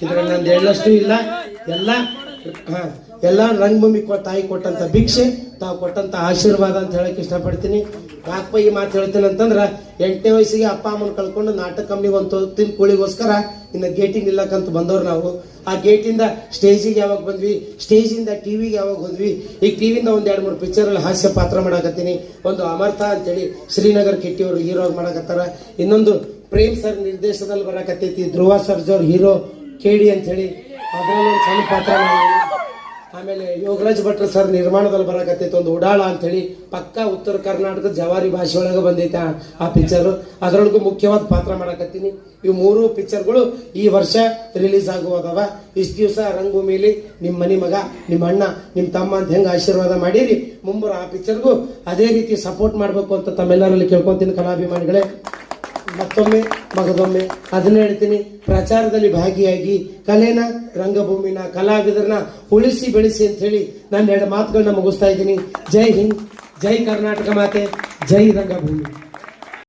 ಇದ್ರಲ್ಲಿ ನಂದು ಎಳ್ಳಷ್ಟು ಇಲ್ಲ. ಎಲ್ಲ ರಂಗಭೂಮಿ ತಾಯಿ ಕೊಟ್ಟಂತ ಭಿಕ್ಷೆ, ತಾವು ಕೊಟ್ಟಂತ ಆಶೀರ್ವಾದ ಅಂತ ಹೇಳಕ್ ಇಷ್ಟಪಡ್ತೀನಿ. ಯಾಕಪ್ಪ ಈ ಮಾತು ಹೇಳ್ತೀನಿ ಅಂತಂದ್ರ 8ನೇ ವಯಸ್ಸಿಗೆ ಅಪ್ಪ ಅಮ್ಮನ ಕಳ್ಕೊಂಡು ನಾಟಕ ಕಂಪ್ನಿಗೆ ಒಂದು ತಿನ್ ಕೂಳಿಗೋಸ್ಕರ ಇನ್ನು ಗೇಟಿಂಗ್ ನಿಲ್ಲಕ್ಕಂತ ಬಂದವ್ರು ನಾವು. ಆ ಗೇಟಿಂದ ಸ್ಟೇಜಿಗೆ ಯಾವಾಗ ಬಂದ್ವಿ, ಸ್ಟೇಜಿಂದ ಟಿವಿಗೆ ಯಾವಾಗ ಹೋದ್ವಿ. ಈಗ ಟಿವಿಯಿಂದ ಒಂದ್ 2-3 ಪಿಕ್ಚರಲ್ಲಿ ಹಾಸ್ಯ ಪಾತ್ರ ಮಾಡಾಕತ್ತೀನಿ. ಒಂದು ಅಮರ್ಥ ಅಂತೇಳಿ ಶ್ರೀನಗರ್ ಕಿಟ್ಟಿ ಅವರು ಹೀರೋ ಮಾಡಾಕತ್ತಾರ. ಇನ್ನೊಂದು ಪ್ರೇಮ್ ಸರ್ ನಿರ್ದೇಶನದಲ್ಲಿ ಬರಾಕತ್ತೈತಿ. ಧ್ರುವ ಸರ್ಜ್ ಅವ್ರ ಹೀರೋ ಕೇಡಿ ಅಂತ ಹೇಳಿ ಅದ್ರಲ್ಲಿ ಒಂದು ಸಣ್ಣ ಪಾತ್ರ ಮಾಡಿ. ಆಮೇಲೆ ಯೋಗರಾಜ್ ಭಟ್ರ ಸರ್ ನಿರ್ಮಾಣದಲ್ಲಿ ಬರಾಕತ್ತೈತಿ ಒಂದು ಉಡಾಳ ಅಂತ ಹೇಳಿ. ಪಕ್ಕ ಉತ್ತರ ಕರ್ನಾಟಕದ ಜವಾರಿ ಭಾಷೆ ಒಳಗೆ ಬಂದೈತೆ ಆ ಪಿಕ್ಚರ್. ಅದರೊಳಗೂ ಮುಖ್ಯವಾದ ಪಾತ್ರ ಮಾಡಾಕತ್ತೀನಿ. ಇವು 3 ಪಿಕ್ಚರ್ಗಳು ಈ ವರ್ಷ ರಿಲೀಸ್ ಆಗುವದವ. ಇಷ್ಟು ದಿವಸ ರಂಗಭೂಮಿಲಿ ನಿಮ್ಮ ಮನಿ ಮಗ, ನಿಮ್ಮ ಅಣ್ಣ, ನಿಮ್ಮ ತಮ್ಮ ಅಂತ ಹೆಂಗೆ ಆಶೀರ್ವಾದ ಮಾಡಿರಿ, ಮುಂಬರೋ ಆ ಪಿಕ್ಚರ್ಗೂ ಅದೇ ರೀತಿ ಸಪೋರ್ಟ್ ಮಾಡಬೇಕು ಅಂತ ತಮ್ಮೆಲ್ಲರಲ್ಲಿ ಕೇಳ್ಕೊಂತೀನಿ ಕಲಾಭಿಮಾನಿಗಳೇ. ಮತ್ತೊಮ್ಮೆ ಮಗದೊಮ್ಮೆ ಅದನ್ನ ಹೇಳ್ತೀನಿ, ಪ್ರಚಾರದಲ್ಲಿ ಭಾಗಿಯಾಗಿ ಕಲೆನ, ರಂಗಭೂಮಿನ, ಕಲಾವಿದರನ್ನ ಉಳಿಸಿ ಬೆಳೆಸಿ ಅಂತ ಹೇಳಿ ನಾನು 2 ಮಾತುಗಳನ್ನ ಮುಗಿಸ್ತಾ ಇದ್ದೀನಿ. ಜೈ ಹಿಂದ್, ಜೈ ಕರ್ನಾಟಕ ಮಾತೆ, ಜೈ ರಂಗಭೂಮಿ.